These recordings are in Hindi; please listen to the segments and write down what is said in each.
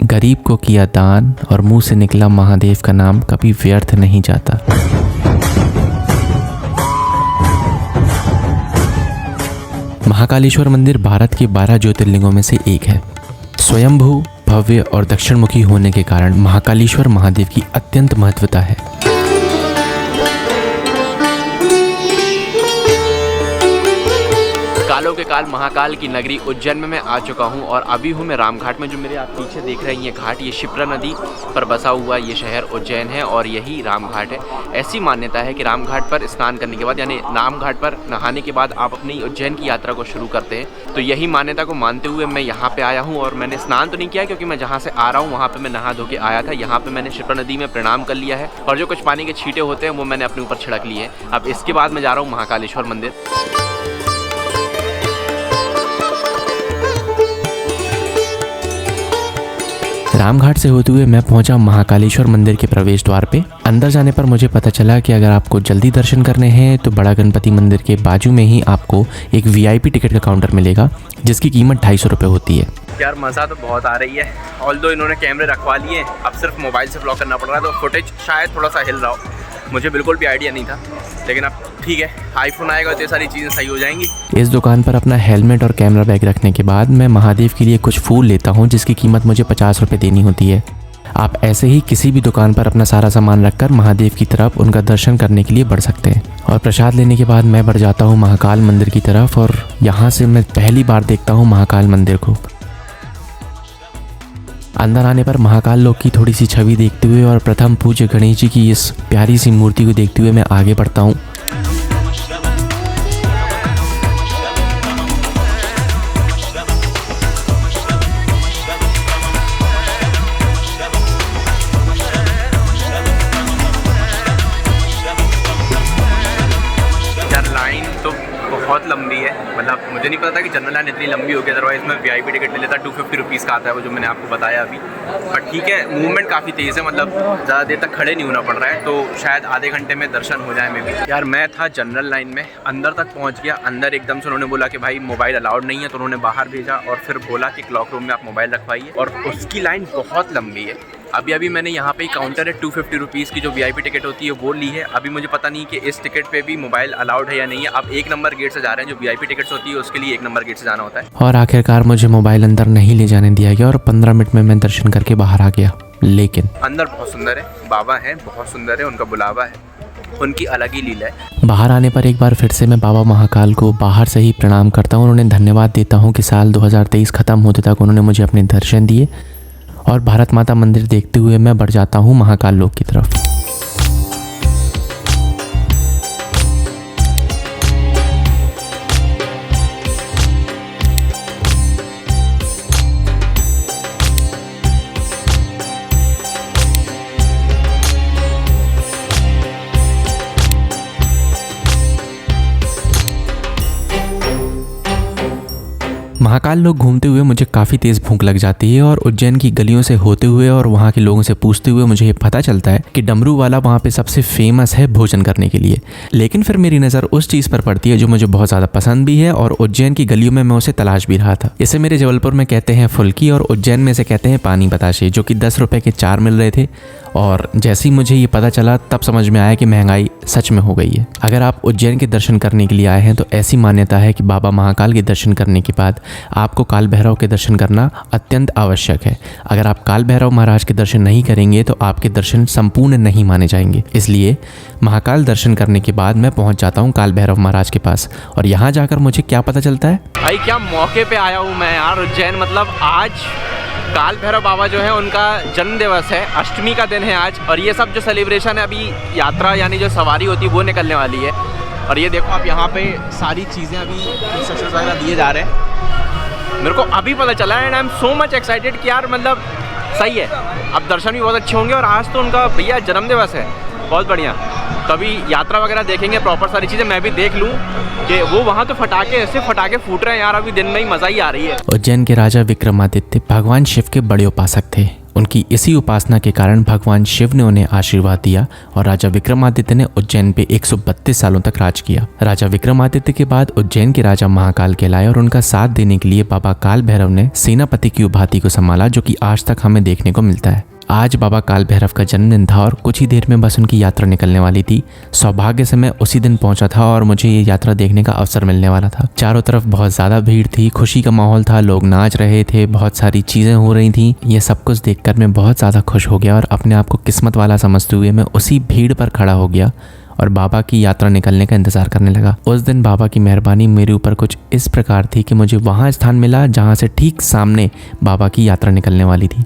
गरीब को किया दान और मुंह से निकला महादेव का नाम कभी व्यर्थ नहीं जाता। महाकालेश्वर मंदिर भारत के 12 ज्योतिर्लिंगों में से एक है। स्वयंभू, भव्य और दक्षिणमुखी होने के कारण महाकालेश्वर महादेव की अत्यंत महत्वता है। कालों के काल महाकाल की नगरी उज्जैन में मैं आ चुका हूं और अभी हूं मैं रामघाट में। जो मेरे आप पीछे देख रहे हैं ये घाट, ये शिप्रा नदी पर बसा हुआ ये शहर उज्जैन है और यही रामघाट है। ऐसी मान्यता है कि रामघाट पर स्नान करने के बाद यानी रामघाट पर नहाने के बाद आप अपनी उज्जैन की यात्रा को शुरू करते हैं। तो यही मान्यता को मानते हुए मैं यहाँ पे आया हूँ और मैंने स्नान तो नहीं किया क्योंकि मैं जहाँ से आ रहा हूँ वहाँ पर मैं नहा धो के आया था। यहाँ पर मैंने शिप्रा नदी में प्रणाम कर लिया है और जो कुछ पानी के छींटे होते हैं वो मैंने अपने ऊपर छिड़क लिए हैं। अब इसके बाद मैं जा रहा हूँ महाकालेश्वर मंदिर। रामघाट से होते हुए मैं पहुंचा महाकालेश्वर मंदिर के प्रवेश द्वार पे। अंदर जाने पर मुझे पता चला कि अगर आपको जल्दी दर्शन करने हैं तो बड़ा गणपति मंदिर के बाजू में ही आपको एक VIP टिकट का काउंटर मिलेगा जिसकी कीमत 250 रुपये होती है। यार मज़ा तो बहुत आ रही है। ऑल्दो इन्होंने कैमरे रखवा लिए, अब सिर्फ मोबाइल से ब्लॉक करना पड़ रहा है तो फुटेज शायद थोड़ा सा हिल रहा हो। मुझे बिल्कुल भी आइडिया नहीं था, लेकिन अब ठीक है, आईफोन आएगा तो ये सारी चीज़ें सही हो जाएंगी। इस दुकान पर अपना हेलमेट और कैमरा बैग रखने के बाद मैं महादेव के लिए कुछ फूल लेता हूँ जिसकी कीमत मुझे 50 रुपये देनी होती है। आप ऐसे ही किसी भी दुकान पर अपना सारा सामान रखकर महादेव की तरफ उनका दर्शन करने के लिए बढ़ सकते हैं। और प्रसाद लेने के बाद मैं बढ़ जाता हूँ महाकाल मंदिर की तरफ और यहाँ से मैं पहली बार देखता हूँ महाकाल मंदिर को। अंदर आने पर महाकाल लोक की थोड़ी सी छवि देखते हुए और प्रथम पूज्य गणेश जी की इस प्यारी सी मूर्ति को देखते हुए मैं आगे बढ़ता हूँ। लाइन तो बहुत लंबी है, मतलब मुझे नहीं पता था कि जनरल लाइन इतनी लंबी होगी, अदरवाइज मैं VIP टिकट ले लेता। 250 रुपीज़ का आता है वो जो मैंने आपको बताया अभी। बट ठीक है, मूवमेंट काफ़ी तेज़ है, मतलब ज़्यादा देर तक खड़े नहीं होना पड़ रहा है, तो शायद आधे घंटे में दर्शन हो जाए। मैं भी यार मैं था जनरल लाइन में, अंदर तक पहुँच गया। अंदर एकदम से उन्होंने बोला कि भाई मोबाइल अलाउड नहीं है, तो उन्होंने बाहर भेजा और फिर बोला कि क्लॉक रूम में आप मोबाइल रखवाइए और उसकी लाइन बहुत लंबी है। अभी मैंने यहाँ पे काउंटर है 250 रुपीज़ की जो VIP टिकट होती है वो ली है। अभी मुझे पता नहीं कि इस टिकट पे भी मोबाइल अलाउड है या नहीं है। आप 1 नंबर गेट से जा रहे हैं, जो VIP टिकट्स होती है उसके लिए 1 नंबर गेट से जाना होता है। और आखिरकार मुझे मोबाइल अंदर नहीं ले जाने दिया गया और 15 मिनट में मैं दर्शन करके बाहर आ गया। लेकिन अंदर बहुत सुंदर है, बाबा हैं बहुत सुंदर है, उनका बुलावा है, उनकी अलग ही लीला है। बाहर आने पर एक बार फिर से मैं बाबा महाकाल को बाहर से ही प्रणाम करता हूँ। उन्हें धन्यवाद देता हूँ कि साल 2023 ख़त्म होते तक उन्होंने मुझे अपने दर्शन दिए और भारत माता मंदिर देखते हुए मैं बढ़ जाता हूँ महाकाल लोक की तरफ। महाकाल लोक घूमते हुए मुझे काफ़ी तेज़ भूख लग जाती है और उज्जैन की गलियों से होते हुए और वहाँ के लोगों से पूछते हुए मुझे ये पता चलता है कि डमरू वाला वहाँ पे सबसे फेमस है भोजन करने के लिए। लेकिन फिर मेरी नज़र उस चीज़ पर पड़ती है जो मुझे बहुत ज़्यादा पसंद भी है और उज्जैन की गलियों में मैं उसे तलाश भी रहा था। इसे मेरे जबलपुर में कहते हैं फुल्की और उज्जैन में इसे कहते हैं पानी बताशे, जो कि 10 रुपये के 4 मिल रहे थे। और जैसे ही मुझे ये पता चला तब समझ में आया कि महंगाई सच में हो गई है। अगर आप उज्जैन के दर्शन करने के लिए आए हैं तो ऐसी मान्यता है कि बाबा महाकाल के दर्शन करने के बाद आपको काल भैरव के दर्शन करना अत्यंत आवश्यक है। अगर आप काल भैरव महाराज के दर्शन नहीं करेंगे तो आपके दर्शन संपूर्ण नहीं माने जाएंगे। इसलिए महाकाल दर्शन करने के बाद मैं पहुंच जाता हूं काल भैरव महाराज के पास और यहाँ जाकर मुझे क्या पता चलता है, भाई क्या मौके पे आया हूँ मैं यार उज्जैन। मतलब आज काल भैरव बाबा जो है उनका जन्म दिवस है, अष्टमी का दिन है आज। और ये सब जो सेलिब्रेशन है, अभी यात्रा यानी जो सवारी होती है वो निकलने वाली है। और ये देखो आप यहाँ पे सारी चीज़ें अभी इंस्ट्रक्शंस वगैरह दिए जा रहे हैं। मेरे को अभी पता चला and I am so much excited कि यार मतलब सही है, अब दर्शन भी बहुत अच्छे होंगे। और आज तो उनका भैया जन्म दिवस है, बहुत बढ़िया। तो अभी यात्रा वगैरह देखेंगे, प्रॉपर सारी चीज़ें मैं भी देख लूँ कि वो वहाँ तो फटाके ऐसे फटाके फूट रहे हैं यार, अभी दिन में ही मज़ा ही आ रही है। उज्जैन के राजा विक्रमादित्य भगवान शिव के बड़े उपासक थे उनकी इसी उपासना के कारण भगवान शिव ने उन्हें आशीर्वाद दिया और राजा विक्रमादित्य ने उज्जैन पे 132 सालों तक राज किया। राजा विक्रमादित्य के बाद उज्जैन के राजा महाकाल कहलाए और उनका साथ देने के लिए बाबा काल भैरव ने सेनापति की उपाधि को संभाला, जो कि आज तक हमें देखने को मिलता है। आज बाबा काल भैरव का जन्मदिन था और कुछ ही देर में बस उनकी यात्रा निकलने वाली थी। सौभाग्य से मैं उसी दिन पहुंचा था और मुझे ये यात्रा देखने का अवसर मिलने वाला था। चारों तरफ बहुत ज़्यादा भीड़ थी, खुशी का माहौल था, लोग नाच रहे थे, बहुत सारी चीज़ें हो रही थी। ये सब कुछ देखकर मैं बहुत ज़्यादा खुश हो गया और अपने आप को किस्मत वाला समझते हुए मैं उसी भीड़ पर खड़ा हो गया और बाबा की यात्रा निकलने का इंतज़ार करने लगा। उस दिन बाबा की मेहरबानी मेरे ऊपर कुछ इस प्रकार थी कि मुझे वहाँ स्थान मिला जहाँ से ठीक सामने बाबा की यात्रा निकलने वाली थी।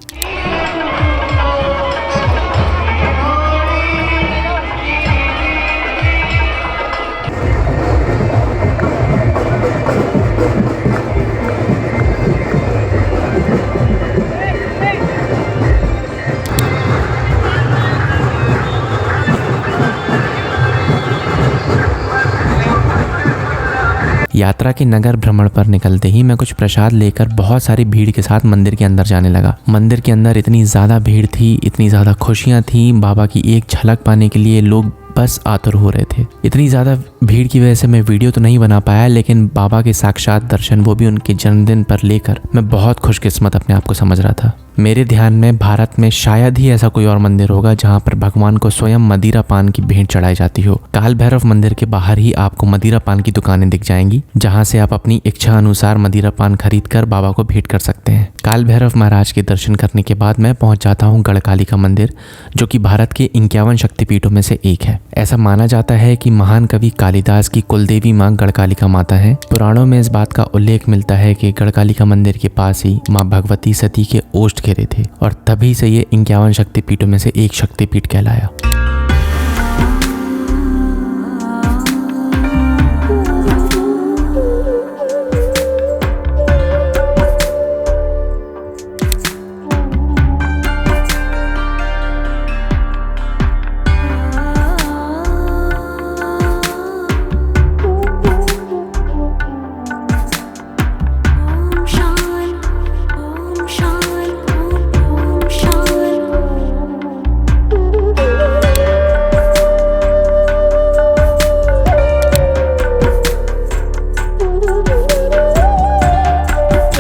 यात्रा के नगर भ्रमण पर निकलते ही मैं कुछ प्रसाद लेकर बहुत सारी भीड़ के साथ मंदिर के अंदर जाने लगा। मंदिर के अंदर इतनी ज़्यादा भीड़ थी, इतनी ज़्यादा खुशियाँ थी, बाबा की एक झलक पाने के लिए लोग बस आतुर हो रहे थे। इतनी ज़्यादा भीड़ की वजह से मैं वीडियो तो नहीं बना पाया, लेकिन बाबा के साक्षात दर्शन, वो भी उनके जन्मदिन पर लेकर मैं बहुत खुशकिस्मत अपने आप को समझ रहा था। मेरे ध्यान में भारत में शायद ही ऐसा कोई और मंदिर होगा जहाँ पर भगवान को स्वयं मदिरा पान की भेंट चढ़ाई जाती हो। काल भैरव मंदिर के बाहर ही आपको मदिरा पान की दुकानें दिख जाएंगी, जहाँ से आप अपनी इच्छा अनुसार मदिरा पान खरीद कर बाबा को भेंट कर सकते हैं। काल भैरव महाराज के दर्शन करने के बाद मैं पहुंच जाता हूँ गढ़कालिका मंदिर, जो कि भारत के 51 शक्तिपीठों में से एक है। ऐसा माना जाता है कि महान कवि कालिदास की कुलदेवी माँ गढ़कालिका माता है। पुराणों में इस बात का उल्लेख मिलता है कि गढ़कालिका मंदिर के पास ही माँ भगवती सती के ओष्ठ घेरे थे और तभी से ये 51 शक्तिपीठों में से एक शक्तिपीठ कहलाया।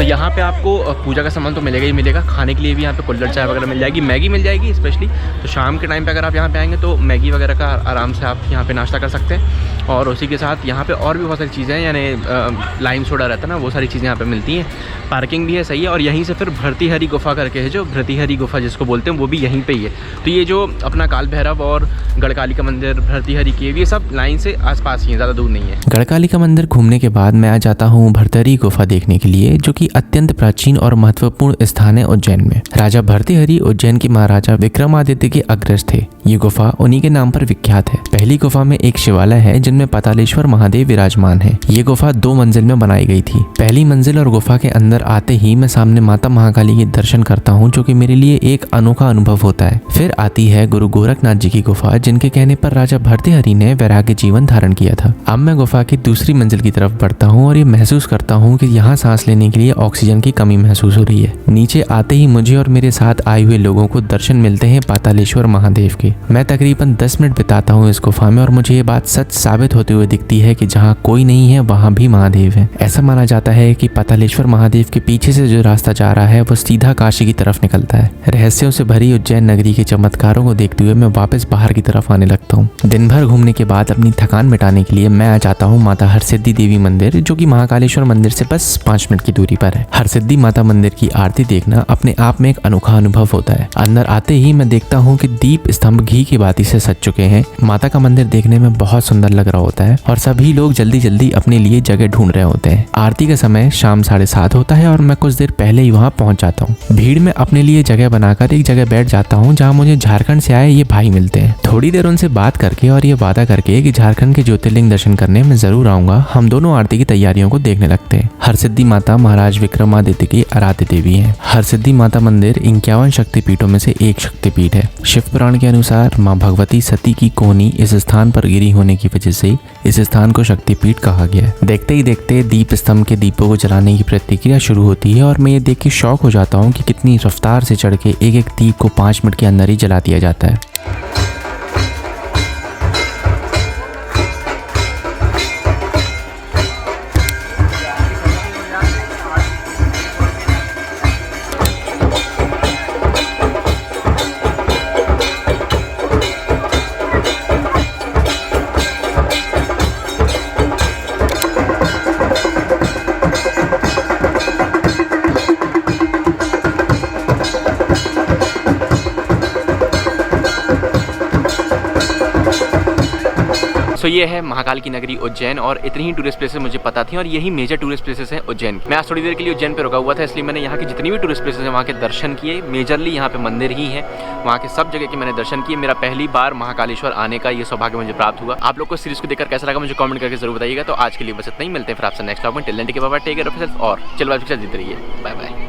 यहाँ पे आपको पूजा का सामान तो मिलेगा ही मिलेगा, खाने के लिए भी यहाँ पे कुल्हड़ चाय वगैरह मिल जाएगी, मैगी मिल जाएगी स्पेशली। तो शाम के टाइम पे अगर आप यहाँ पे आएंगे तो मैगी वगैरह का आराम से आप यहाँ पे नाश्ता कर सकते हैं। और उसी के साथ यहाँ पे और भी बहुत सारी चीज़ें हैं, यानी लाइम सोडा रहता है ना, वो सारी चीज़ें यहाँ पे मिलती हैं। पार्किंग भी है सही है। और यहीं से फिर भर्तृहरि गुफा करके है, जो भर्तृहरि गुफा जिसको बोलते हैं, वो भी यहीं पे ही है। तो ये जो अपना काल भैरव और गढ़कालिका मंदिर, भर्तृहरि केव, ये सब लाइन से आसपास ही है, ज़्यादा दूर नहीं है। गढ़कालिका मंदिर घूमने के बाद मैं आ जाता हूँ भर्तृहरि गुफा देखने के लिए, जो कि अत्यंत प्राचीन और महत्वपूर्ण स्थान है उज्जैन में। राजा भर्तृहरि उज्जैन के महाराजा विक्रमादित्य के अग्रज थे। ये गुफा उन्हीं के नाम पर विख्यात है। पहली गुफा में एक शिवालय है जिनमें पातालेश्वर महादेव विराजमान है। ये गुफा 2 मंजिल में बनाई गई थी। पहली मंजिल और गुफा के अंदर आते ही मैं सामने माता महाकाली के दर्शन करता हूँ, जो कि मेरे लिए एक अनोखा अनुभव होता है। फिर आती है गुरु गोरखनाथ जी की गुफा, जिनके कहने पर राजा भर्तृहरि ने वैराग्य जीवन धारण किया था। अब मैं गुफा की दूसरी मंजिल की तरफ बढ़ता हूँ और ये महसूस करता हूँ कि यहाँ सांस लेने के लिए ऑक्सीजन की कमी महसूस हो रही है। नीचे आते ही मुझे और मेरे साथ आए हुए लोगों को दर्शन मिलते हैं पातालेश्वर महादेव के। मैं तकरीबन 10 मिनट बिताता हूँ इस गुफा में और मुझे ये बात सच साबित होते हुए दिखती है कि जहाँ कोई नहीं है वहाँ भी महादेव है। ऐसा माना जाता है कि पातालेश्वर महादेव के पीछे से जो रास्ता जा रहा है वो सीधा काशी की तरफ निकलता है। रहस्यों से भरी उज्जैन नगरी के चमत्कारों को देखते हुए मैं वापस बाहर की तरफ आने लगता हूँ। दिन भर घूमने के बाद अपनी थकान मिटाने के लिए मैं आ जाता हूँ माता हरसिद्धि देवी मंदिर, जो कि महाकालेश्वर मंदिर से बस 5 मिनट की दूरी पर है। हरसिद्धि माता मंदिर की आरती देखना अपने आप में एक अनोखा अनुभव होता है। अंदर आते ही मैं देखता हूँ कि दीप स्तंभ घी की बाती से सज चुके हैं। माता का मंदिर देखने में बहुत सुंदर लग रहा होता है और सभी लोग जल्दी जल्दी अपने लिए जगह ढूंढ रहे होते हैं। आरती का समय शाम 7:30 होता है और मैं कुछ देर पहले ही वहाँ पहुँच जाता हूँ। भीड़ में अपने लिए जगह बनाकर एक जगह बैठ जाता हूँ जहाँ मुझे झारखंड से आए ये भाई मिलते हैं। थोड़ी देर उनसे बात करके और ये वादा करके कि झारखंड के ज्योतिर्लिंग दर्शन करने में जरूर आऊंगा, हम दोनों आरती की तैयारियों को देखने लगते हैं। हरसिद्धि माता महाराज विक्रमादित्य के आराध्य देवी हैं। हरसिद्धि माता मंदिर 51 शक्तिपीठों में से एक शक्तिपीठ है। शिव पुराण के अनुसार माँ भगवती सती की कोहनी इस स्थान पर गिरी होने की वजह से इस स्थान को शक्तिपीठ कहा गया है। देखते ही देखते दीप स्तंभ के दीपों को जलाने की प्रतिक्रिया शुरू होती है और मैं ये देख के शौक हो जाता हूँ कि कितनी रफ्तार से चढ़ के एक एक दीप को 5 मिनट के अंदर ही जला दिया जाता है। सो ये है महाकाल की नगरी उज्जैन और इतनी ही टूरिस्ट प्लेसेस मुझे पता थी और यही मेजर टूरिस्ट प्लेसेस हैं उज्जैन की। मैं आज थोड़ी देर के लिए उज्जैन पे रुका हुआ था, इसलिए मैंने यहाँ की जितनी भी टूरिस्ट प्लेसेस हैं वहाँ के दर्शन किए। मेजरली यहाँ पे मंदिर ही है, वहाँ के सब जगह के मैंने दर्शन किए। मेरा पहली बार महाकालेश्वर आने का ये सौभाग्य मुझे प्राप्त हुआ। आप लोग को सीरीज को देखकर कैसा लगा मुझे कमेंट करके जरूर बताइएगा। तो आज के लिए बस इतना ही, मिलते हैं फिर आपसे नेक्स्ट व्लॉग में। Till then take care, bye bye, take care of yourself और चलो आज के साथ जीते रहिए। Bye bye.